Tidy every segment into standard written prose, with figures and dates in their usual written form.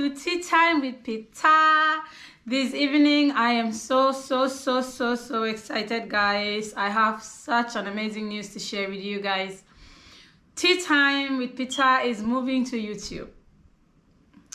to Tea Time with Pita. This evening I am so excited, guys. I have such an amazing news to share with you guys. Tea Time with Pita is moving to YouTube.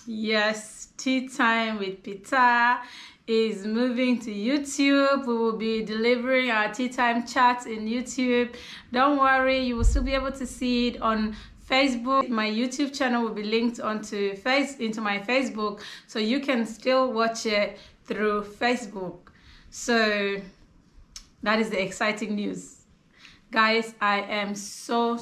Yes, Tea Time with Pita is moving to YouTube. We will be delivering our tea time chats in YouTube. Don't worry, you will still be able to see it on Facebook. My YouTube channel will be linked into my Facebook, so you can still watch it through Facebook. So that is the exciting news, guys. I am so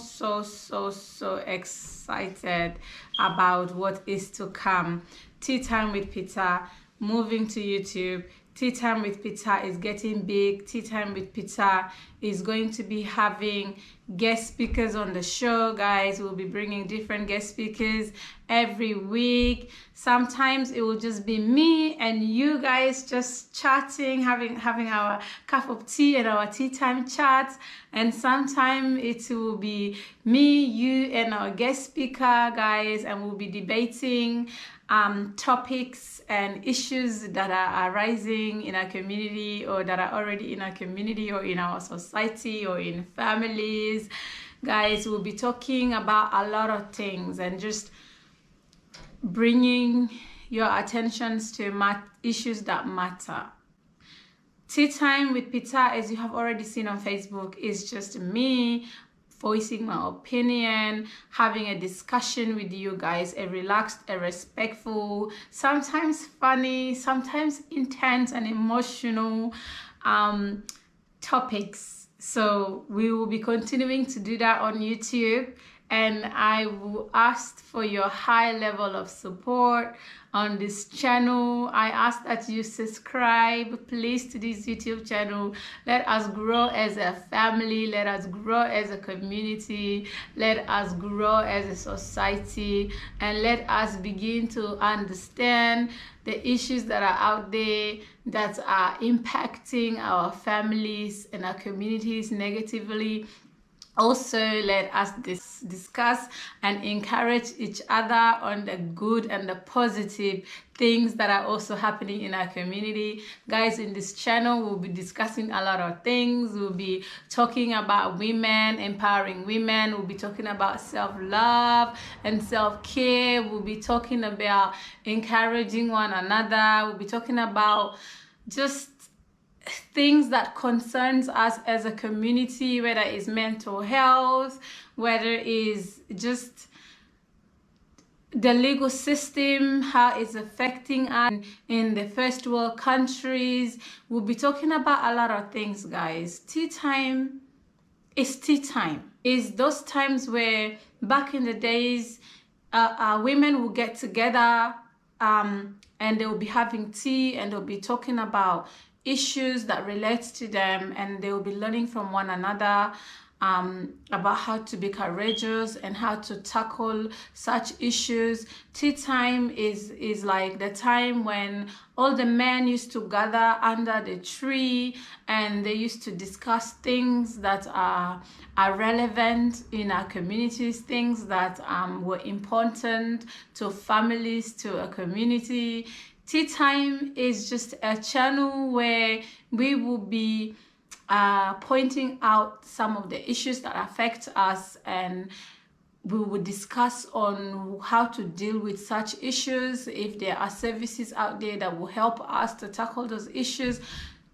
excited about what is to come. Tea Time with Pita moving to YouTube. Tea Time with Pita is getting big. Tea Time with Pita is going to be having guest speakers on the show, guys. We'll be bringing different guest speakers every week. Sometimes it will just be me and you guys just chatting, having our cup of tea and our tea time chats. And sometimes it will be me, you, and our guest speaker, guys, and we'll be debating topics and issues that are arising in our community, or that are already in our community, or in our society, or in families. Guys, we'll be talking about a lot of things and just bringing your attentions to issues that matter. Tea Time with Pita, as you have already seen on Facebook, is just me voicing my opinion, having a discussion with you guys, a relaxed, a respectful, sometimes funny, sometimes intense and emotional topics. So we will be continuing to do that on YouTube, and I will ask for your high level of support on this channel. I ask that you subscribe, please, to this YouTube channel. Let us grow as a family. Let us grow as a community. Let us grow as a society. And let us begin to understand the issues that are out there that are impacting our families and our communities negatively. Also, let us discuss and encourage each other on the good and the positive things that are also happening in our community. Guys, in this channel, we'll be discussing a lot of things. We'll be talking about women, empowering women. We'll be talking about self-love and self-care. We'll be talking about encouraging one another. We'll be talking about just things that concerns us as a community, whether it's mental health, whether it's just the legal system, how it's affecting us in the first world countries. We'll be talking about a lot of things, guys. Tea time is tea time. It's those times where back in the days, women will get together and they will be having tea, and they'll be talking about issues that relates to them, and they will be learning from one another about how to be courageous and how to tackle such issues. Tea time is like the time when all the men used to gather under the tree, and they used to discuss things that are relevant in our communities, things that were important to families, to a community. Tea Time is just a channel where we will be pointing out some of the issues that affect us, and we will discuss on how to deal with such issues, if there are services out there that will help us to tackle those issues.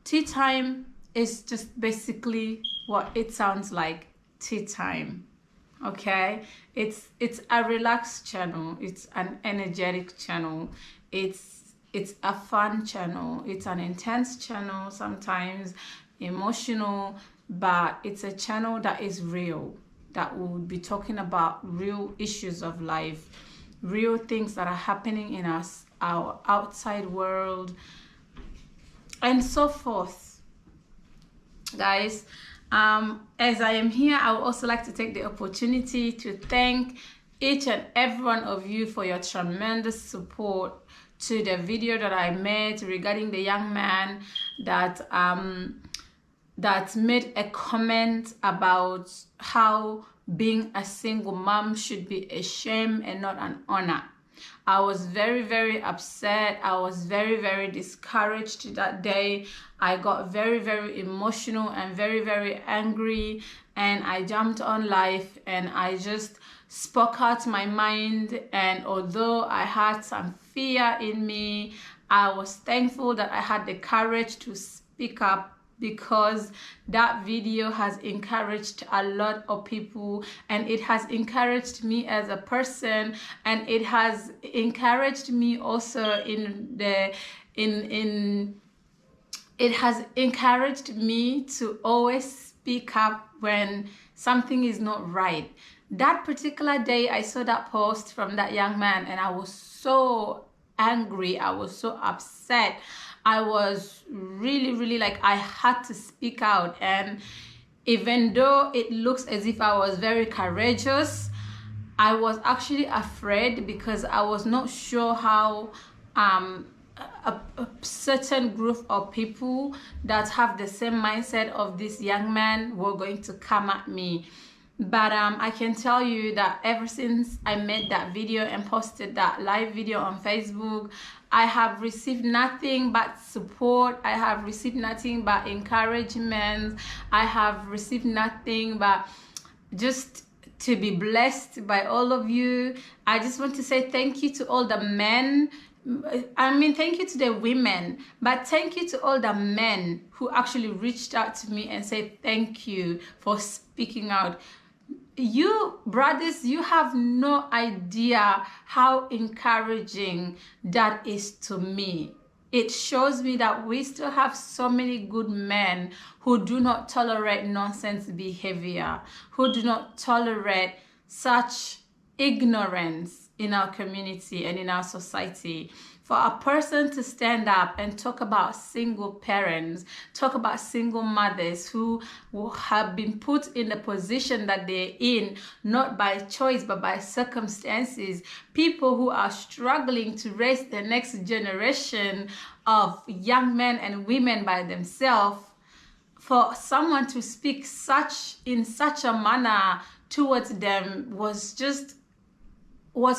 Tea Time is just basically what it sounds like, tea time. Okay, it's a relaxed channel, it's an energetic channel, it's a fun channel, it's an intense channel, sometimes emotional, but it's a channel that is real, that will be talking about real issues of life, real things that are happening in our outside world, and so forth. Guys, as I am here, I would also like to take the opportunity to thank each and every one of you for your tremendous support to the video that I made regarding the young man that made a comment about how being a single mom should be a shame and not an honor. I was very, very upset. I was very, very discouraged that day. I got very, very emotional and very, very angry, and I jumped on live and I just spoke out my mind. And although I had some fear in me, I was thankful that I had the courage to speak up, because that video has encouraged a lot of people, and it has encouraged me as a person, and it has encouraged me also it has encouraged me to always speak up when something is not right. That particular day, I saw that post from that young man, and I was so angry. I was so upset. I was really, really like, I had to speak out. And even though it looks as if I was very courageous, I was actually afraid, because I was not sure how a certain group of people that have the same mindset of this young man were going to come at me. But I can tell you that ever since I made that video and posted that live video on Facebook, I have received nothing but support. I have received nothing but encouragement. I have received nothing but just to be blessed by all of you. I just want to say thank you to all the men. I mean, thank you to the women, but thank you to all the men who actually reached out to me and said thank you for speaking out. You brothers, you have no idea how encouraging that is to me. It shows me that we still have so many good men who do not tolerate nonsense behavior, who do not tolerate such ignorance in our community and in our society. For a person to stand up and talk about single parents, talk about single mothers who have been put in the position that they're in, not by choice, but by circumstances, people who are struggling to raise the next generation of young men and women by themselves, for someone to speak in such a manner towards them was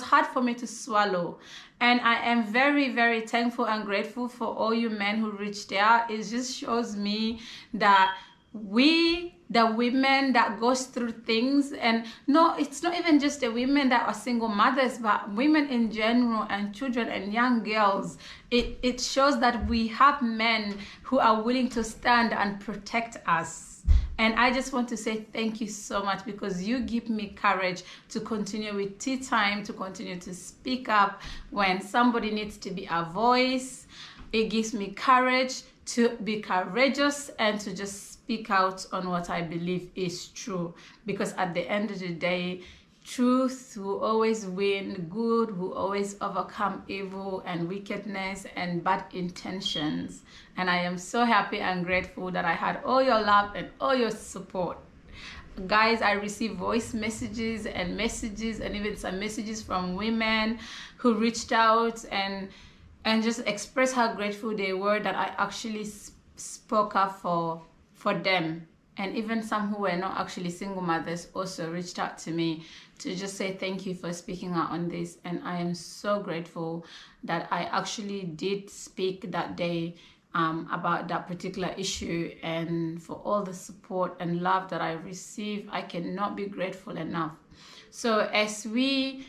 hard for me to swallow. And I am very, very thankful and grateful for all you men who reached out. It just shows me that we, the women that goes through things, and no, it's not even just the women that are single mothers, but women in general, and children and young girls. It shows that we have men who are willing to stand and protect us. And I just want to say thank you so much, because you give me courage to continue with Tea Time, to continue to speak up when somebody needs to be a voice. It gives me courage to be courageous and to just speak out on what I believe is true. Because at the end of the day, truth will always win, good will always overcome evil and wickedness and bad intentions. And I am so happy and grateful that I had all your love and all your support. Guys, I received voice messages and even some messages from women who reached out and just expressed how grateful they were that I actually spoke up for them. And even some who were not actually single mothers also reached out to me to just say thank you for speaking out on this. And I am so grateful that I actually did speak that day about that particular issue, and for all the support and love that I received. I cannot be grateful enough. So as we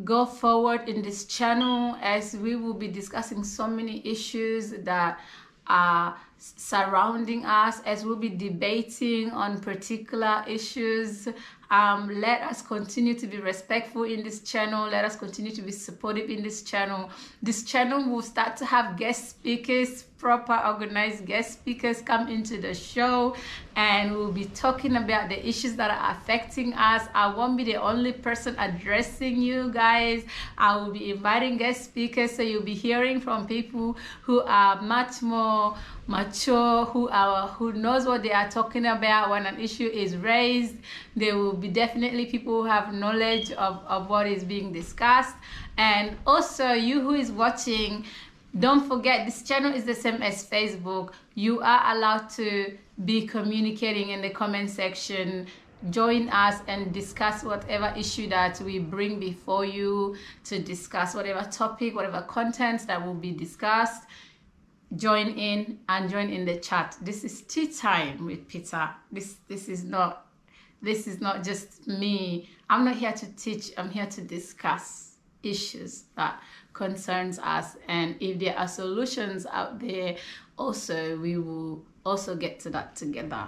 go forward in this channel, as we will be discussing so many issues that are surrounding us, as we'll be debating on particular issues, let us continue to be respectful in this channel. Let us continue to be supportive in this channel. This channel will start to have guest speakers, proper organized guest speakers come into the show, and we'll be talking about the issues that are affecting us. I won't be the only person addressing you guys. I will be inviting guest speakers, so you'll be hearing from people who are much more mature, who knows what they are talking about when an issue is raised. There will be definitely people who have knowledge of what is being discussed. And also, you who is watching, don't forget, this channel is the same as Facebook. You are allowed to be communicating in the comment section join us and discuss whatever issue that we bring before you, to discuss whatever topic, whatever content that will be discussed. Join in and join in the chat. This is tea time with Pita. This is not just me. I'm not here to teach. I'm here to discuss issues that concerns us, and if there are solutions out there, also we will also get to that together.